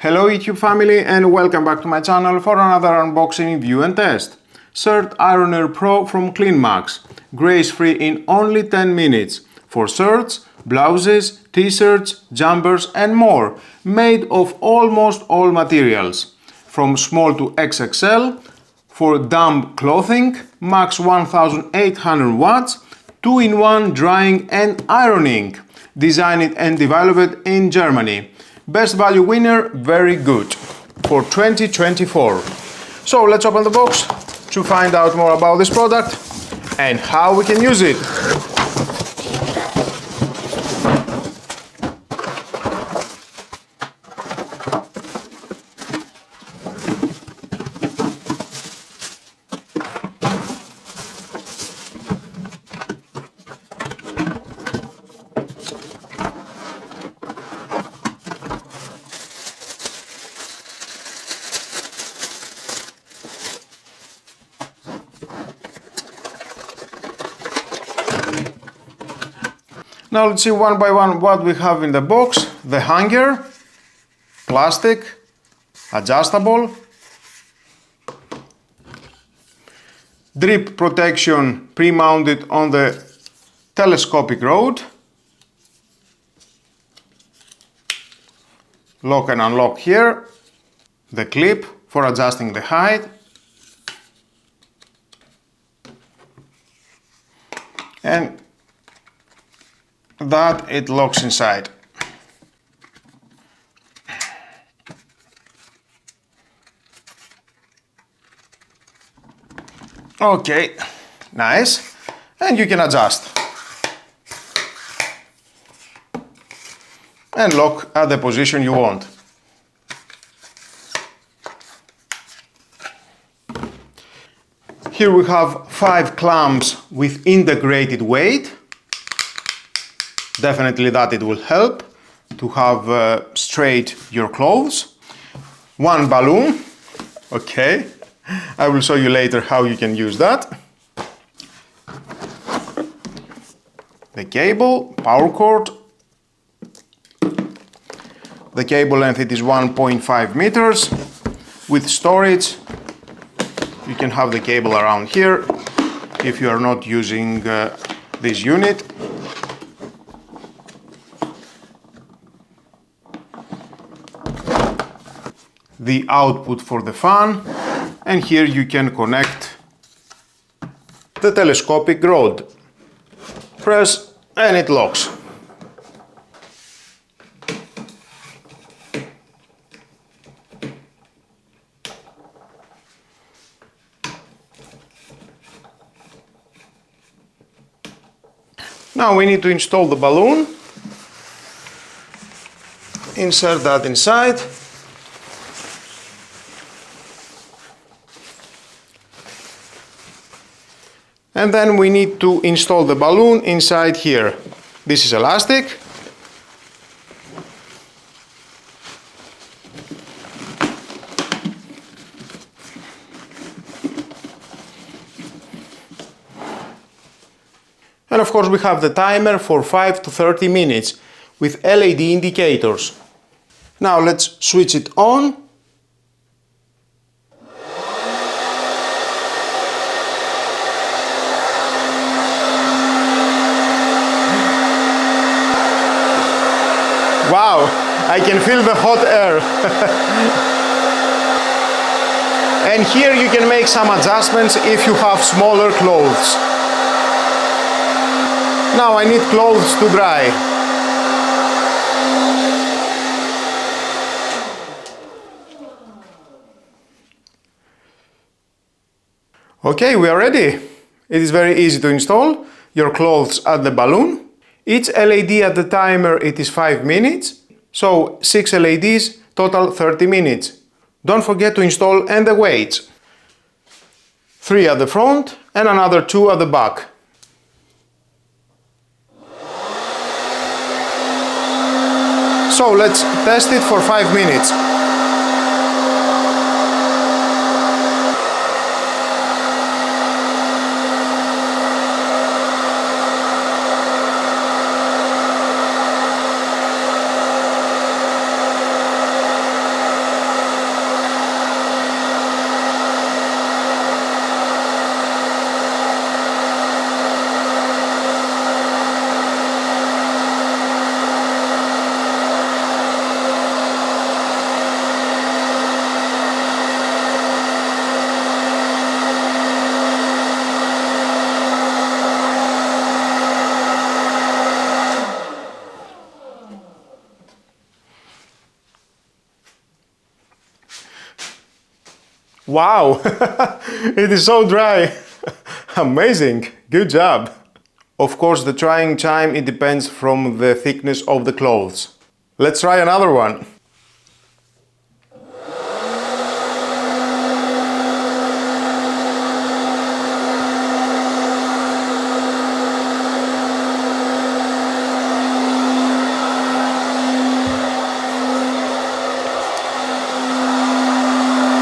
Hello YouTube family and welcome back to my channel for another unboxing, review and test. Shirt Ironer Pro from CLEANmaxx. Grace free in only 10 minutes. For shirts, blouses, t-shirts, jumpers and more. Made of almost all materials. From small to XXL. For damp clothing, max 1800 watts. 2-in-1 drying and ironing. Designed and developed in Germany. Best value winner, very good, for 2024. So let's open the box to find out more about this product and how we can use it. Now let's see one by one what we have in the box. The hanger, plastic, adjustable, drip protection pre-mounted on the telescopic rod, lock and unlock here, the clip for adjusting the height, and that it locks inside. Okay, nice. And you can adjust and lock at the position you want. Here we have 5 clamps with integrated weight. Definitely that it will help to have straight your clothes. 1 balloon, okay, I will show you later how you can use that. The cable, power cord. The cable length it is 1.5 meters. With storage, you can have the cable around here if you are not using this unit. The output for the fan, and here you can connect the telescopic rod. Press and it locks. Now we need to install the balloon. Insert that inside. And then we need to install the balloon inside here. This is elastic. And of course we have the timer for 5 to 30 minutes with LED indicators. Now let's switch it on. Wow, I can feel the hot air. And here you can make some adjustments if you have smaller clothes. Now I need clothes to dry. Okay, we are ready. It is very easy to install your clothes at the balloon. Each LED at the timer it is 5 minutes, so 6 LEDs, total 30 minutes. Don't forget to install and the weights. 3 at the front and another 2 at the back. So let's test it for 5 minutes. Wow, it is so dry. Amazing, good job. Of course, the drying time, it depends from the thickness of the clothes. Let's try another one.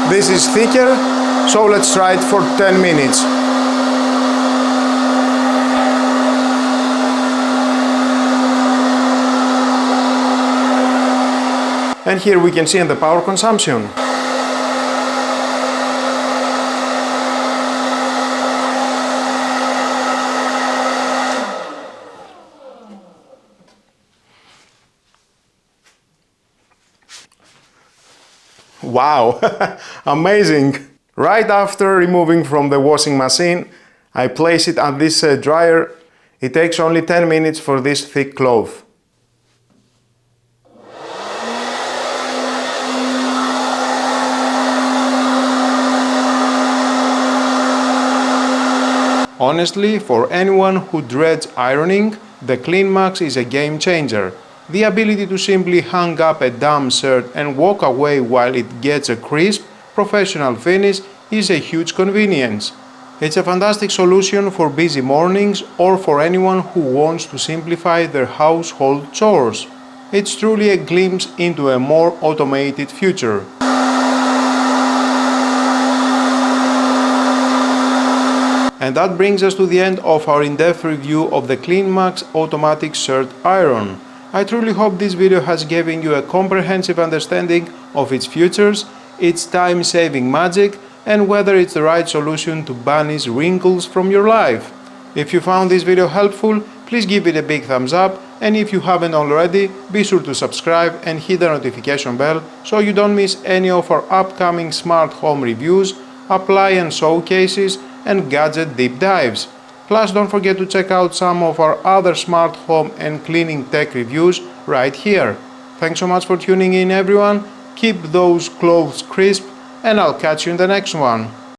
This is thicker, so let's try it for 10 minutes. And here we can see the power consumption. Wow, amazing! Right after removing from the washing machine, I place it at this dryer. It takes only 10 minutes for this thick cloth. Honestly, for anyone who dreads ironing, the CLEANmaxx is a game changer. The ability to simply hang up a damp shirt and walk away while it gets a crisp, professional finish is a huge convenience. It's a fantastic solution for busy mornings or for anyone who wants to simplify their household chores. It's truly a glimpse into a more automated future. And that brings us to the end of our in-depth review of the CLEANmaxx automatic shirt iron. I truly hope this video has given you a comprehensive understanding of its features, its time-saving magic, and whether it's the right solution to banish wrinkles from your life. If you found this video helpful, please give it a big thumbs up, and if you haven't already, be sure to subscribe and hit the notification bell so you don't miss any of our upcoming smart home reviews, appliance showcases, and gadget deep dives. Plus, don't forget to check out some of our other smart home and cleaning tech reviews right here. Thanks so much for tuning in, everyone. Keep those clothes crisp, and I'll catch you in the next one.